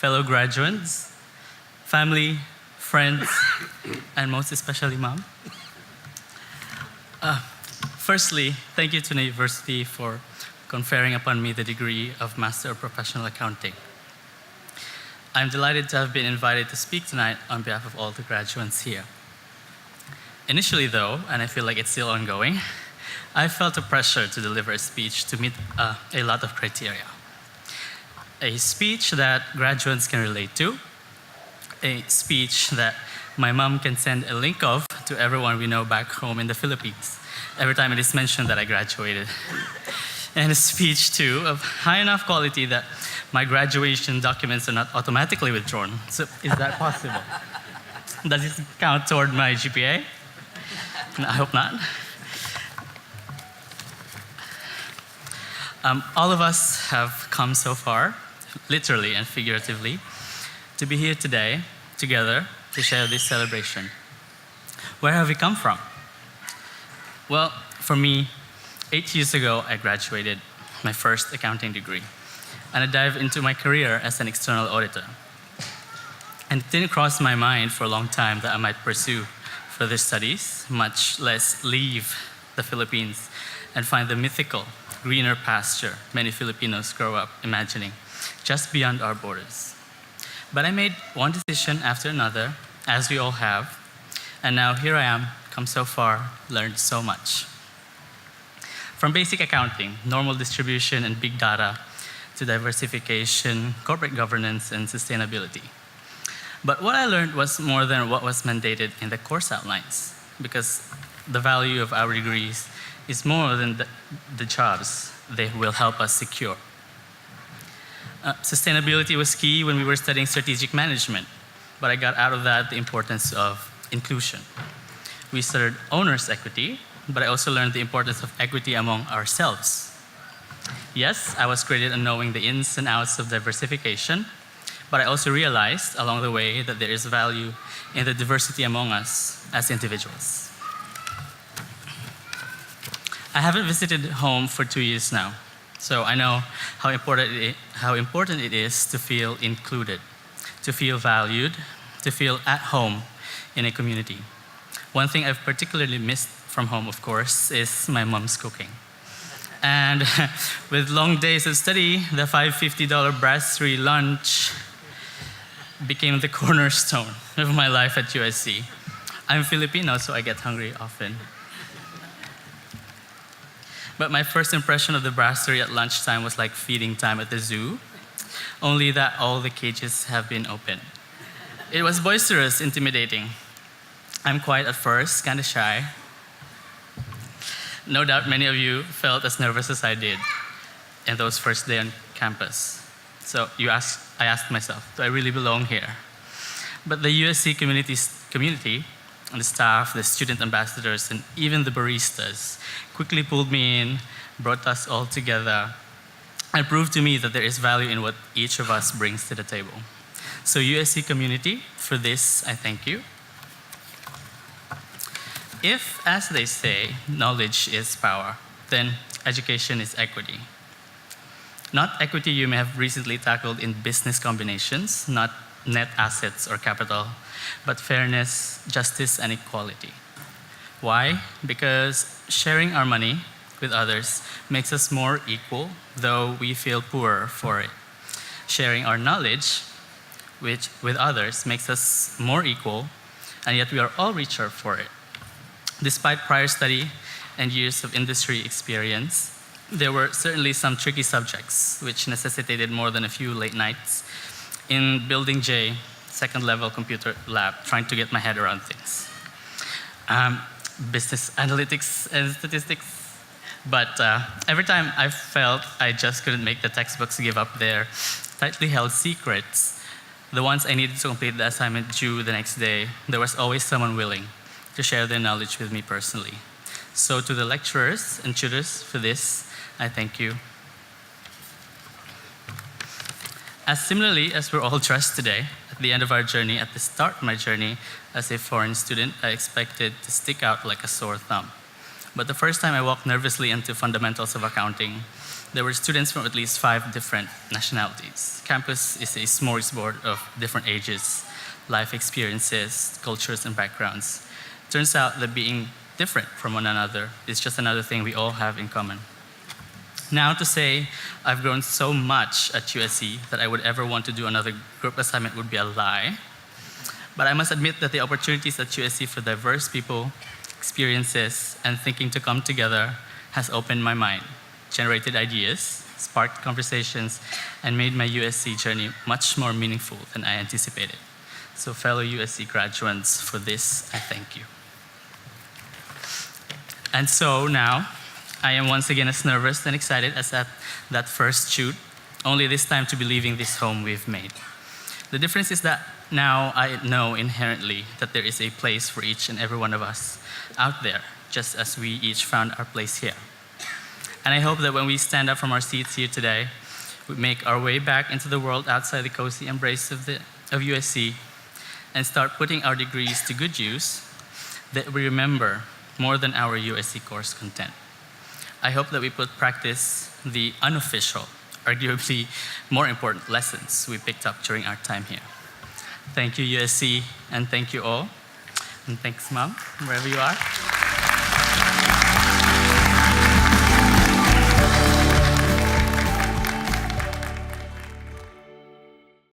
fellow graduates, family, friends, and most especially mom. Firstly, thank you to the university for conferring upon me the degree of Master of Professional Accounting. I'm delighted to have been invited to speak tonight on behalf of all the graduates here. Initially though, and I feel like it's still ongoing, I felt a pressure to deliver a speech to meet a lot of criteria. A speech that graduates can relate to, a speech that my mom can send a link of to everyone we know back home in the Philippines every time it is mentioned that I graduated. And a speech too of high enough quality that my graduation documents are not automatically withdrawn. So is that possible? Does it count toward my GPA? No, I hope not. All of us have come so far, literally and figuratively, to be here today, together, to share this celebration. Where have we come from? Well, for me, 8 years ago, I graduated my first accounting degree, and I dived into my career as an external auditor. And it didn't cross my mind for a long time that I might pursue further studies, much less leave the Philippines and find the mythical greener pasture many Filipinos grow up imagining, just beyond our borders. But I made one decision after another, as we all have, and now here I am, come so far, learned so much. From basic accounting, normal distribution and big data, to diversification, corporate governance, and sustainability. But what I learned was more than what was mandated in the course outlines, because the value of our degrees is more than the jobs they will help us secure. Sustainability was key when we were studying strategic management, but I got out of that the importance of inclusion. We studied owner's equity, but I also learned the importance of equity among ourselves. Yes, I was graded on knowing the ins and outs of diversification, but I also realized along the way that there is value in the diversity among us as individuals. I haven't visited home for 2 years now, so I know how important it is to feel included, to feel valued, to feel at home in a community. One thing I've particularly missed from home, of course, is my mom's cooking. And with long days of study, the $550 brasserie lunch became the cornerstone of my life at USC. I'm Filipino, so I get hungry often. But my first impression of the brasserie at lunchtime was like feeding time at the zoo, only that all the cages have been opened. It was boisterous, intimidating. I'm quiet at first, kind of shy. No doubt many of you felt as nervous as I did in those first days on campus. So I asked myself, do I really belong here? But the USC community, and the staff, the student ambassadors, and even the baristas quickly pulled me in, brought us all together, and proved to me that there is value in what each of us brings to the table. So USC community, for this, I thank you. If, as they say, knowledge is power, then education is equity. Not equity you may have recently tackled in business combinations, not net assets or capital, but fairness, justice, and equality. Why? Because sharing our money with others makes us more equal, though we feel poorer for it. Sharing our knowledge with others makes us more equal, and yet we are all richer for it. Despite prior study and years of industry experience, there were certainly some tricky subjects which necessitated more than a few late nights in Building J, second-level computer lab, trying to get my head around things. Business analytics and statistics. But every time I felt I just couldn't make the textbooks give up their tightly held secrets, the ones I needed to complete the assignment due the next day, there was always someone willing to share their knowledge with me personally. So to the lecturers and tutors for this, I thank you. As similarly as we're all dressed today, at the end of our journey, at the start of my journey as a foreign student, I expected to stick out like a sore thumb. But the first time I walked nervously into fundamentals of accounting, There were students from at least 5 different nationalities. Campus is a smorgasbord of different ages, life experiences, cultures, and backgrounds. Turns out that being different from one another is just another thing we all have in common. Now, to say I've grown so much at USC that I would ever want to do another group assignment would be a lie. But I must admit that the opportunities at USC for diverse people, experiences, and thinking to come together has opened my mind, generated ideas, sparked conversations, and made my USC journey much more meaningful than I anticipated. So fellow USC graduates, for this, I thank you. And so now, I am once again as nervous and excited as at that first shoot, only this time to be leaving this home we've made. The difference is that now I know inherently that there is a place for each and every one of us out there, just as we each found our place here. And I hope that when we stand up from our seats here today, we make our way back into the world outside the cozy embrace of USC and start putting our degrees to good use, that we remember more than our USC course content. I hope that we put practice the unofficial, arguably more important lessons we picked up during our time here. Thank you, USC, and thank you all. And thanks, Mom, wherever you are.